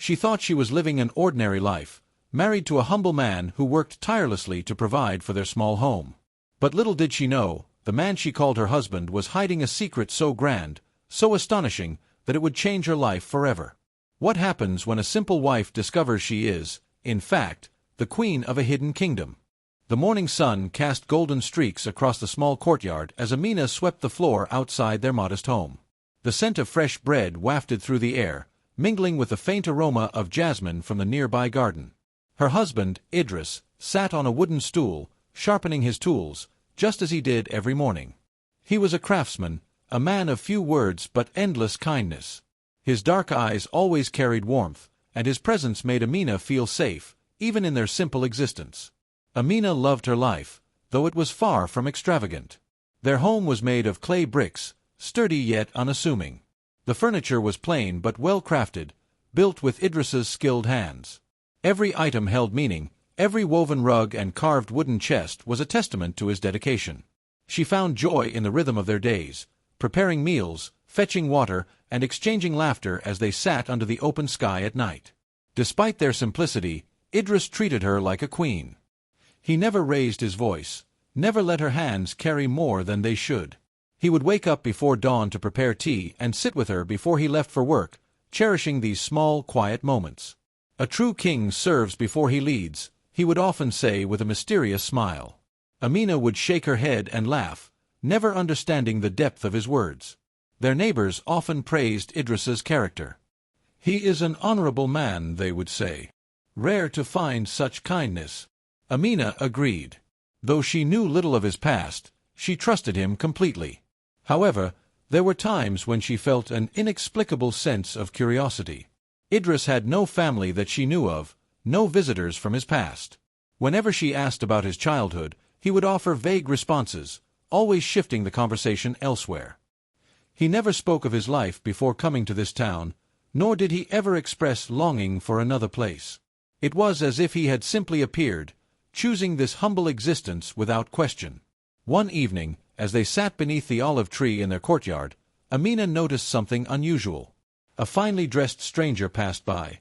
She thought she was living an ordinary life, married to a humble man who worked tirelessly to provide for their small home. But little did she know, the man she called her husband was hiding a secret so grand, so astonishing, that it would change her life forever. What happens when a simple wife discovers she is, in fact, the queen of a hidden kingdom? The morning sun cast golden streaks across the small courtyard as Amina swept the floor outside their modest home. The scent of fresh bread wafted through the air, mingling with the faint aroma of jasmine from the nearby garden. Her husband, Idris, sat on a wooden stool, sharpening his tools, just as he did every morning. He was a craftsman, a man of few words but endless kindness. His dark eyes always carried warmth, and his presence made Amina feel safe, even in their simple existence. Amina loved her life, though it was far from extravagant. Their home was made of clay bricks, sturdy yet unassuming. The furniture was plain but well-crafted, built with Idris's skilled hands. Every item held meaning, every woven rug and carved wooden chest was a testament to his dedication. She found joy in the rhythm of their days, preparing meals, fetching water, and exchanging laughter as they sat under the open sky at night. Despite their simplicity, Idris treated her like a queen. He never raised his voice, never let her hands carry more than they should. He would wake up before dawn to prepare tea and sit with her before he left for work, cherishing these small, quiet moments. "A true king serves before he leads," he would often say with a mysterious smile. Amina would shake her head and laugh, never understanding the depth of his words. Their neighbors often praised Idris's character. "He is an honorable man," they would say. "Rare to find such kindness." Amina agreed. Though she knew little of his past, she trusted him completely. However, there were times when she felt an inexplicable sense of curiosity. Idris had no family that she knew of, no visitors from his past. Whenever she asked about his childhood, he would offer vague responses, always shifting the conversation elsewhere. He never spoke of his life before coming to this town, nor did he ever express longing for another place. It was as if he had simply appeared, choosing this humble existence without question. One evening, as they sat beneath the olive tree in their courtyard, Amina noticed something unusual. A finely dressed stranger passed by,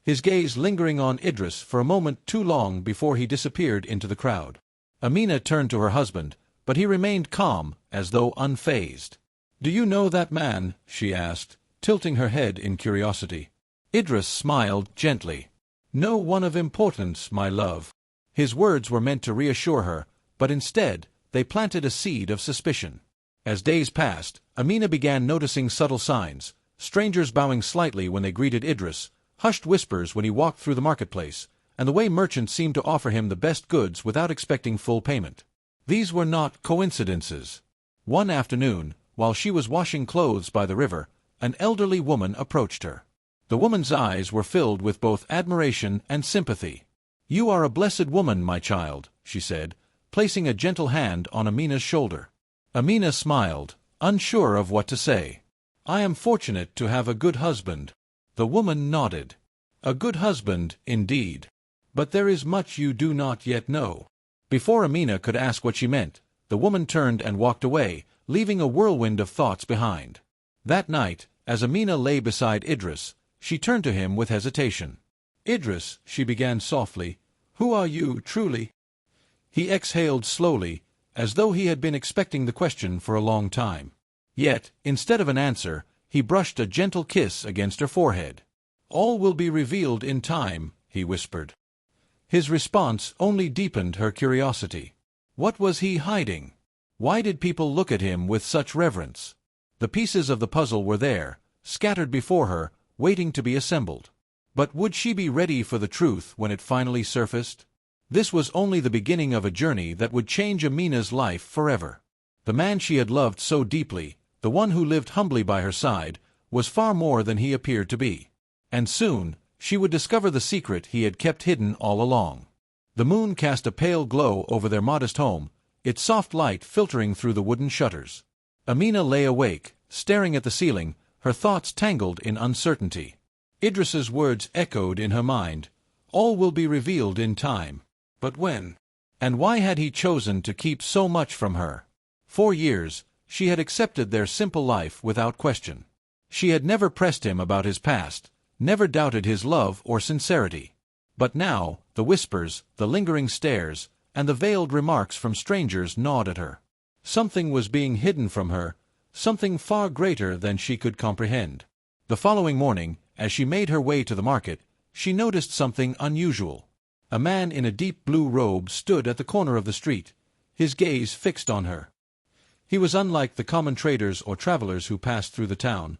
his gaze lingering on Idris for a moment too long before he disappeared into the crowd. Amina turned to her husband, but he remained calm, as though unfazed. "Do you know that man?" she asked, tilting her head in curiosity. Idris smiled gently. "No one of importance, my love." His words were meant to reassure her, but instead, they planted a seed of suspicion. As days passed, Amina began noticing subtle signs, strangers bowing slightly when they greeted Idris, hushed whispers when he walked through the marketplace, and the way merchants seemed to offer him the best goods without expecting full payment. These were not coincidences. One afternoon, while she was washing clothes by the river, an elderly woman approached her. The woman's eyes were filled with both admiration and sympathy. "You are a blessed woman, my child," she said, placing a gentle hand on Amina's shoulder. Amina smiled, unsure of what to say. "I am fortunate to have a good husband." The woman nodded. "A good husband, indeed. But there is much you do not yet know." Before Amina could ask what she meant, the woman turned and walked away, leaving a whirlwind of thoughts behind. That night, as Amina lay beside Idris, she turned to him with hesitation. "Idris," she began softly, "who are you, truly?" He exhaled slowly, as though he had been expecting the question for a long time. Yet, instead of an answer, he brushed a gentle kiss against her forehead. "All will be revealed in time," he whispered. His response only deepened her curiosity. What was he hiding? Why did people look at him with such reverence? The pieces of the puzzle were there, scattered before her, waiting to be assembled. But would she be ready for the truth when it finally surfaced? This was only the beginning of a journey that would change Amina's life forever. The man she had loved so deeply, the one who lived humbly by her side, was far more than he appeared to be. And soon, she would discover the secret he had kept hidden all along. The moon cast a pale glow over their modest home, its soft light filtering through the wooden shutters. Amina lay awake, staring at the ceiling, her thoughts tangled in uncertainty. Idris's words echoed in her mind. All will be revealed in time. But when? And why had he chosen to keep so much from her? For years, she had accepted their simple life without question. She had never pressed him about his past, never doubted his love or sincerity. But now, the whispers, the lingering stares, and the veiled remarks from strangers gnawed at her. Something was being hidden from her, something far greater than she could comprehend. The following morning, as she made her way to the market, she noticed something unusual. A man in a deep blue robe stood at the corner of the street, his gaze fixed on her. He was unlike the common traders or travelers who passed through the town.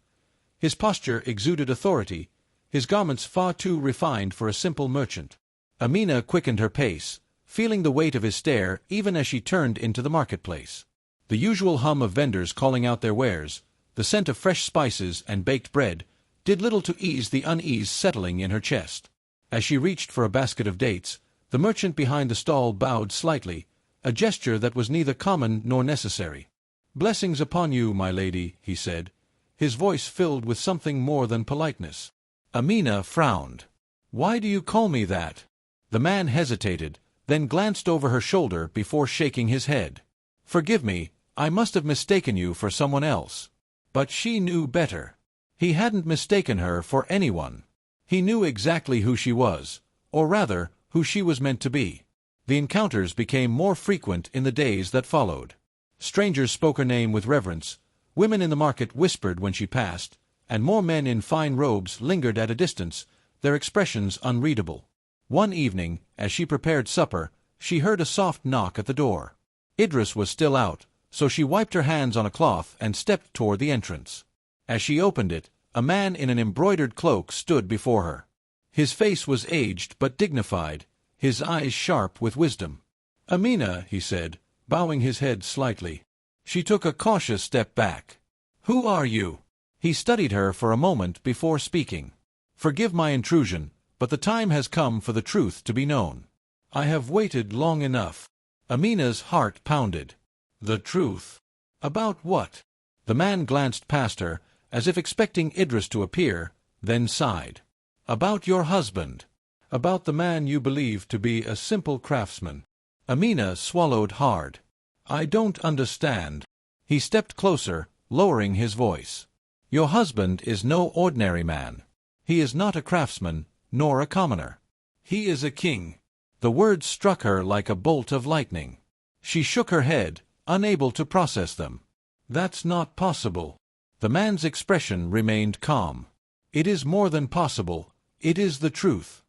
His posture exuded authority, his garments far too refined for a simple merchant. Amina quickened her pace, feeling the weight of his stare even as she turned into the marketplace. The usual hum of vendors calling out their wares, the scent of fresh spices and baked bread, did little to ease the unease settling in her chest. As she reached for a basket of dates, the merchant behind the stall bowed slightly, a gesture that was neither common nor necessary. "Blessings upon you, my lady," he said, his voice filled with something more than politeness. Amina frowned. "Why do you call me that?" The man hesitated, then glanced over her shoulder before shaking his head. "Forgive me, I must have mistaken you for someone else." But she knew better. He hadn't mistaken her for anyone. He knew exactly who she was, or rather, who she was meant to be. The encounters became more frequent in the days that followed. Strangers spoke her name with reverence, women in the market whispered when she passed, and more men in fine robes lingered at a distance, their expressions unreadable. One evening, as she prepared supper, she heard a soft knock at the door. Idris was still out, so she wiped her hands on a cloth and stepped toward the entrance. As she opened it, a man in an embroidered cloak stood before her. His face was aged but dignified, his eyes sharp with wisdom. "Amina," he said, bowing his head slightly. She took a cautious step back. "Who are you?" He studied her for a moment before speaking. "Forgive my intrusion, but the time has come for the truth to be known. I have waited long enough." Amina's heart pounded. The truth? About what? The man glanced past her, as if expecting Idris to appear, then sighed. "About your husband. About the man you believe to be a simple craftsman." Amina swallowed hard. "I don't understand." He stepped closer, lowering his voice. "Your husband is no ordinary man. He is not a craftsman, nor a commoner. He is a king." The words struck her like a bolt of lightning. She shook her head, unable to process them. "That's not possible." The man's expression remained calm. "It is more than possible, it is the truth.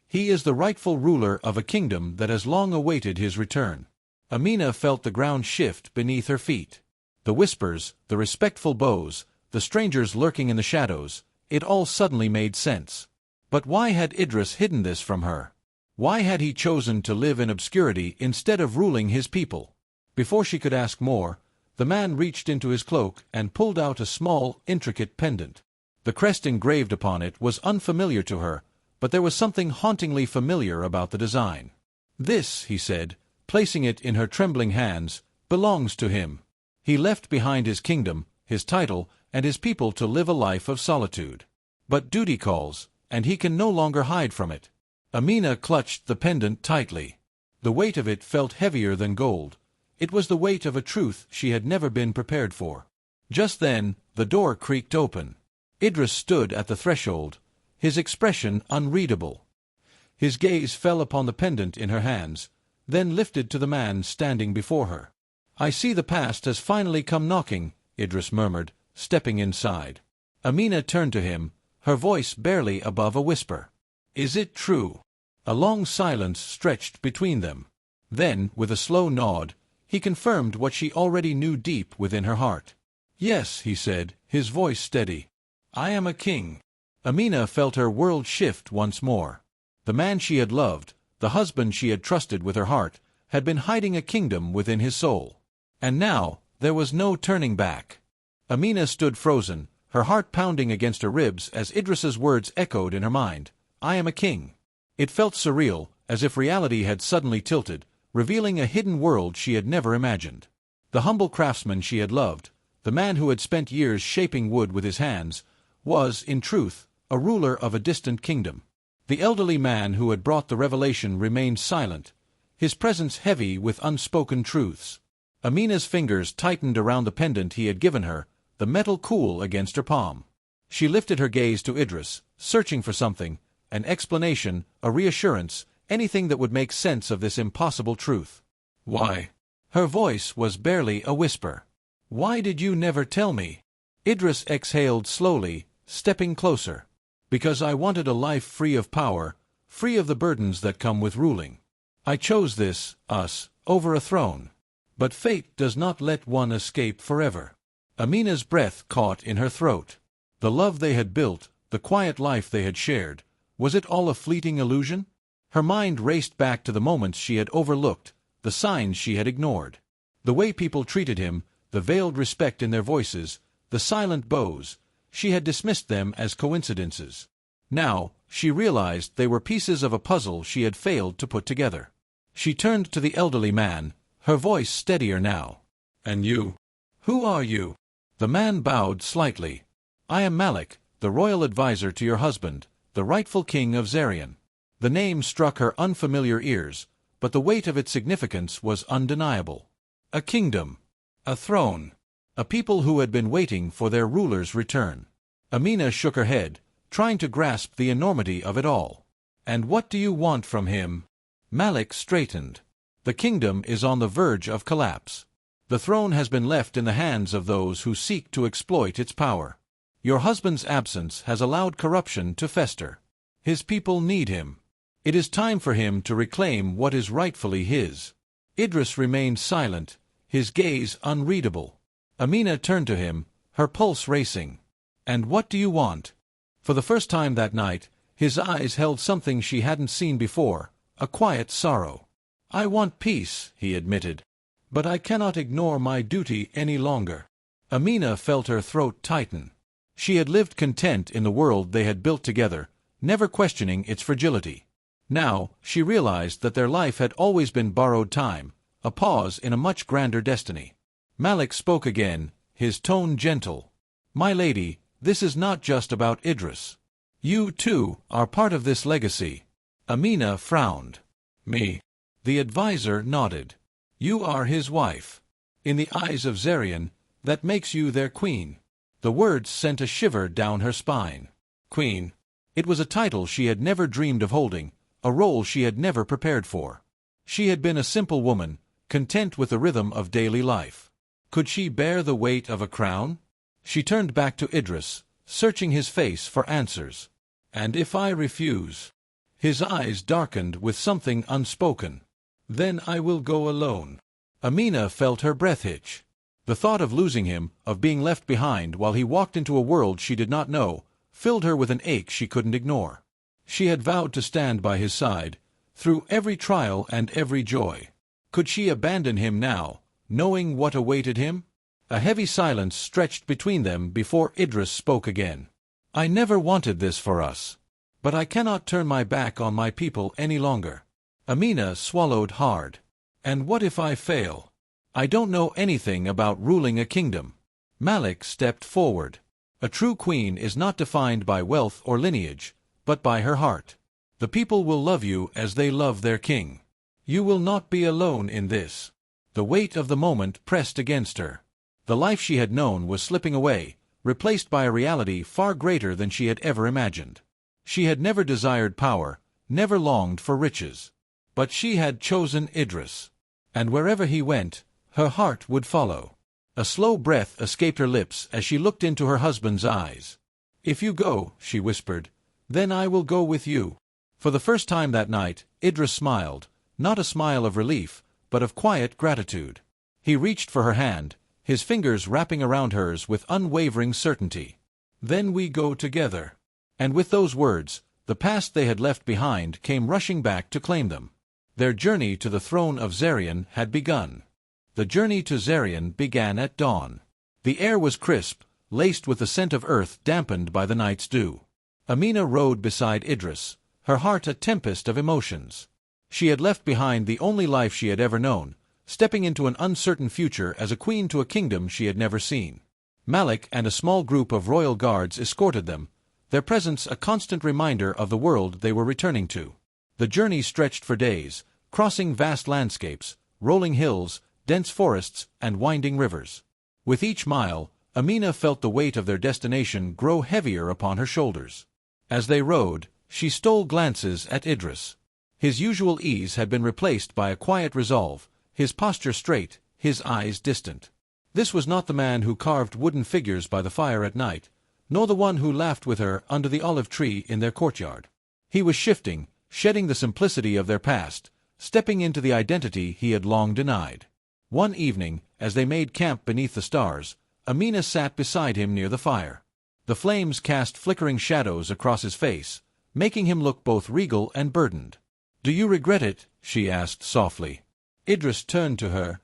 He is the rightful ruler of a kingdom that has long awaited his return." Amina felt the ground shift beneath her feet. The whispers, the respectful bows, the strangers lurking in the shadows, it all suddenly made sense. But why had Idris hidden this from her? Why had he chosen to live in obscurity instead of ruling his people? Before she could ask more, the man reached into his cloak and pulled out a small, intricate pendant. The crest engraved upon it was unfamiliar to her, but there was something hauntingly familiar about the design. "This," he said, placing it in her trembling hands, "belongs to him. He left behind his kingdom, his title, and his people to live a life of solitude. But duty calls, and he can no longer hide from it." Amina clutched the pendant tightly. The weight of it felt heavier than gold. It was the weight of a truth she had never been prepared for. Just then, the door creaked open. Idris stood at the threshold, his expression unreadable. His gaze fell upon the pendant in her hands, then lifted to the man standing before her. "I see the past has finally come knocking," Idris murmured, stepping inside. Amina turned to him, her voice barely above a whisper. "Is it true?" A long silence stretched between them. Then, with a slow nod, he confirmed what she already knew deep within her heart. "Yes," he said, his voice steady. "I am a king." Amina felt her world shift once more. The man she had loved, the husband she had trusted with her heart, had been hiding a kingdom within his soul. And now, there was no turning back. Amina stood frozen, her heart pounding against her ribs as Idris's words echoed in her mind. "I am a king." It felt surreal, as if reality had suddenly tilted, revealing a hidden world she had never imagined. The humble craftsman she had loved, the man who had spent years shaping wood with his hands, was, in truth, a ruler of a distant kingdom. The elderly man who had brought the revelation remained silent, his presence heavy with unspoken truths. Amina's fingers tightened around the pendant he had given her, the metal cool against her palm. She lifted her gaze to Idris, searching for something, an explanation, a reassurance, anything that would make sense of this impossible truth. "Why?" Her voice was barely a whisper. "Why did you never tell me?" Idris exhaled slowly, stepping closer. "Because I wanted a life free of power, free of the burdens that come with ruling. I chose this, us, over a throne. But fate does not let one escape forever." Amina's breath caught in her throat. The love they had built, the quiet life they had shared, was it all a fleeting illusion? Her mind raced back to the moments she had overlooked, the signs she had ignored. The way people treated him, the veiled respect in their voices, the silent bows, she had dismissed them as coincidences. Now, she realized they were pieces of a puzzle she had failed to put together. She turned to the elderly man, her voice steadier now. "And you? Who are you?" The man bowed slightly. "I am Malik, the royal advisor to your husband, the rightful king of Zarian." The name struck her unfamiliar ears, but the weight of its significance was undeniable. A kingdom. A throne. A people who had been waiting for their ruler's return. Amina shook her head, trying to grasp the enormity of it all. "And what do you want from him?" Malik straightened. "The kingdom is on the verge of collapse. The throne has been left in the hands of those who seek to exploit its power. Your husband's absence has allowed corruption to fester. His people need him. It is time for him to reclaim what is rightfully his." Idris remained silent, his gaze unreadable. Amina turned to him, her pulse racing. "And what do you want?" For the first time that night, his eyes held something she hadn't seen before, a quiet sorrow. "I want peace," he admitted. "But I cannot ignore my duty any longer." Amina felt her throat tighten. She had lived content in the world they had built together, never questioning its fragility. Now, she realized that their life had always been borrowed time, a pause in a much grander destiny. Malik spoke again, his tone gentle. "My lady, this is not just about Idris. You, too, are part of this legacy." Amina frowned. "Me?" The advisor nodded. "You are his wife. In the eyes of Zarian, that makes you their queen." The words sent a shiver down her spine. Queen. It was a title she had never dreamed of holding, a role she had never prepared for. She had been a simple woman, content with the rhythm of daily life. Could she bear the weight of a crown? She turned back to Idris, searching his face for answers. "And if I refuse?" His eyes darkened with something unspoken. "Then I will go alone." Amina felt her breath hitch. The thought of losing him, of being left behind while he walked into a world she did not know, filled her with an ache she couldn't ignore. She had vowed to stand by his side, through every trial and every joy. Could she abandon him now, knowing what awaited him? A heavy silence stretched between them before Idris spoke again. "I never wanted this for us. But I cannot turn my back on my people any longer." Amina swallowed hard. "And what if I fail? I don't know anything about ruling a kingdom." Malik stepped forward. "A true queen is not defined by wealth or lineage, but by her heart. The people will love you as they love their king. You will not be alone in this." The weight of the moment pressed against her. The life she had known was slipping away, replaced by a reality far greater than she had ever imagined. She had never desired power, never longed for riches. But she had chosen Idris. And wherever he went, her heart would follow. A slow breath escaped her lips as she looked into her husband's eyes. "If you go," she whispered, "then I will go with you." For the first time that night, Idris smiled, not a smile of relief, but of quiet gratitude. He reached for her hand, his fingers wrapping around hers with unwavering certainty. "Then we go together." And with those words, the past they had left behind came rushing back to claim them. Their journey to the throne of Zarian had begun. The journey to Zarian began at dawn. The air was crisp, laced with the scent of earth dampened by the night's dew. Amina rode beside Idris, her heart a tempest of emotions. She had left behind the only life she had ever known, stepping into an uncertain future as a queen to a kingdom she had never seen. Malik and a small group of royal guards escorted them, their presence a constant reminder of the world they were returning to. The journey stretched for days, crossing vast landscapes, rolling hills, dense forests, and winding rivers. With each mile, Amina felt the weight of their destination grow heavier upon her shoulders. As they rode, she stole glances at Idris. His usual ease had been replaced by a quiet resolve, his posture straight, his eyes distant. This was not the man who carved wooden figures by the fire at night, nor the one who laughed with her under the olive tree in their courtyard. He was shifting, shedding the simplicity of their past, stepping into the identity he had long denied. One evening, as they made camp beneath the stars, Amina sat beside him near the fire. The flames cast flickering shadows across his face, making him look both regal and burdened. "Do you regret it?" she asked softly. Idris turned to her,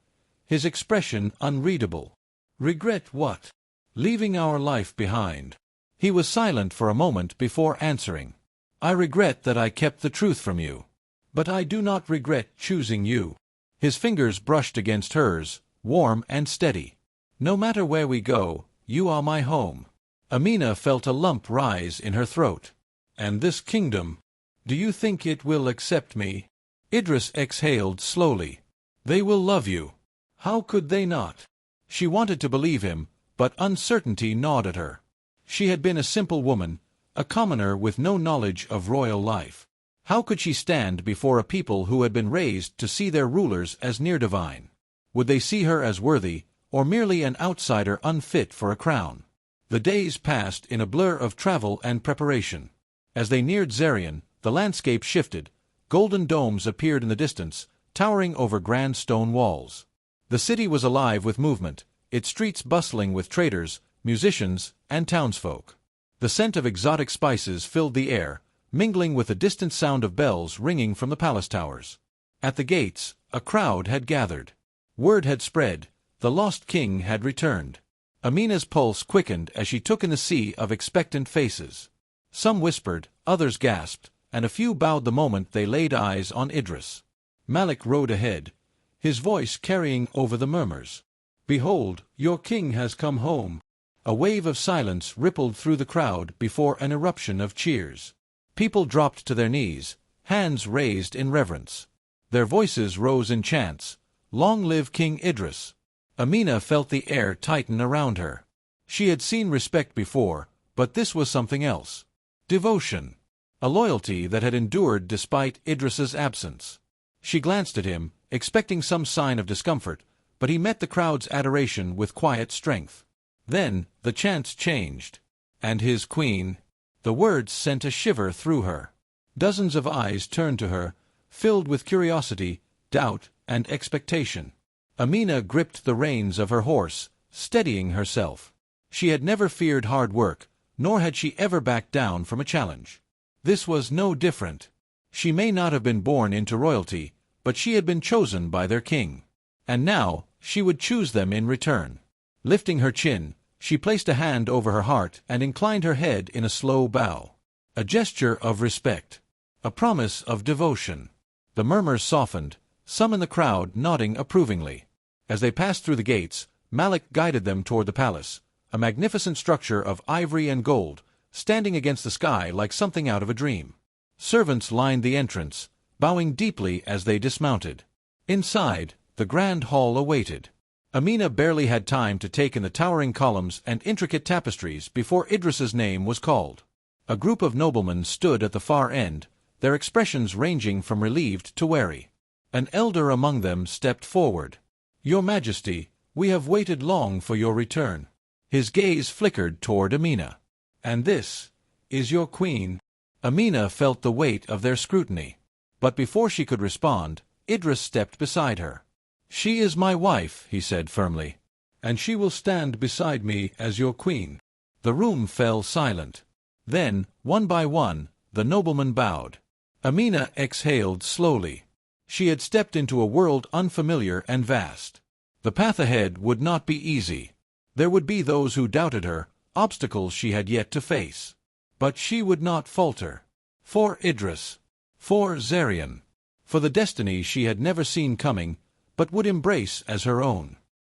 his expression unreadable. "Regret what?" "Leaving our life behind." He was silent for a moment before answering. "I regret that I kept the truth from you. But I do not regret choosing you." His fingers brushed against hers, warm and steady. "No matter where we go, you are my home." Amina felt a lump rise in her throat. "And this kingdom, do you think it will accept me?" Idris exhaled slowly. "They will love you. How could they not?" She wanted to believe him, but uncertainty gnawed at her. She had been a simple woman, a commoner with no knowledge of royal life. How could she stand before a people who had been raised to see their rulers as near divine? Would they see her as worthy, or merely an outsider unfit for a crown? The days passed in a blur of travel and preparation. As they neared Zarian, the landscape shifted. Golden domes appeared in the distance, towering over grand stone walls. The city was alive with movement, its streets bustling with traders, musicians, and townsfolk. The scent of exotic spices filled the air, mingling with the distant sound of bells ringing from the palace towers. At the gates, a crowd had gathered. Word had spread, the lost king had returned. Amina's pulse quickened as she took in the sea of expectant faces. Some whispered, others gasped, and a few bowed the moment they laid eyes on Idris. Malik rode ahead, his voice carrying over the murmurs. "Behold, your king has come home." A wave of silence rippled through the crowd before an eruption of cheers. People dropped to their knees, hands raised in reverence. Their voices rose in chants, "Long live King Idris!" Amina felt the air tighten around her. She had seen respect before, but this was something else. Devotion. A loyalty that had endured despite Idris's absence. She glanced at him, expecting some sign of discomfort, but he met the crowd's adoration with quiet strength. Then, the chants changed. "And his queen." The words sent a shiver through her. Dozens of eyes turned to her, filled with curiosity, doubt, and expectation. Amina gripped the reins of her horse, steadying herself. She had never feared hard work, nor had she ever backed down from a challenge. This was no different. She may not have been born into royalty, but she had been chosen by their king. And now, she would choose them in return. Lifting her chin, she placed a hand over her heart and inclined her head in a slow bow. A gesture of respect. A promise of devotion. The murmurs softened, some in the crowd nodding approvingly. As they passed through the gates, Malik guided them toward the palace, a magnificent structure of ivory and gold, standing against the sky like something out of a dream. Servants lined the entrance, bowing deeply as they dismounted. Inside, the grand hall awaited. Amina barely had time to take in the towering columns and intricate tapestries before Idris's name was called. A group of noblemen stood at the far end, their expressions ranging from relieved to wary. An elder among them stepped forward. "Your Majesty, we have waited long for your return." His gaze flickered toward Amina. "And this is your queen." Amina felt the weight of their scrutiny. But before she could respond, Idris stepped beside her. "She is my wife," he said firmly, "and she will stand beside me as your queen." The room fell silent. Then, one by one, the noblemen bowed. Amina exhaled slowly. She had stepped into a world unfamiliar and vast. The path ahead would not be easy. There would be those who doubted her, obstacles she had yet to face. But she would not falter. For Idris. For Zarian. For the destiny she had never seen coming, but would embrace as her own.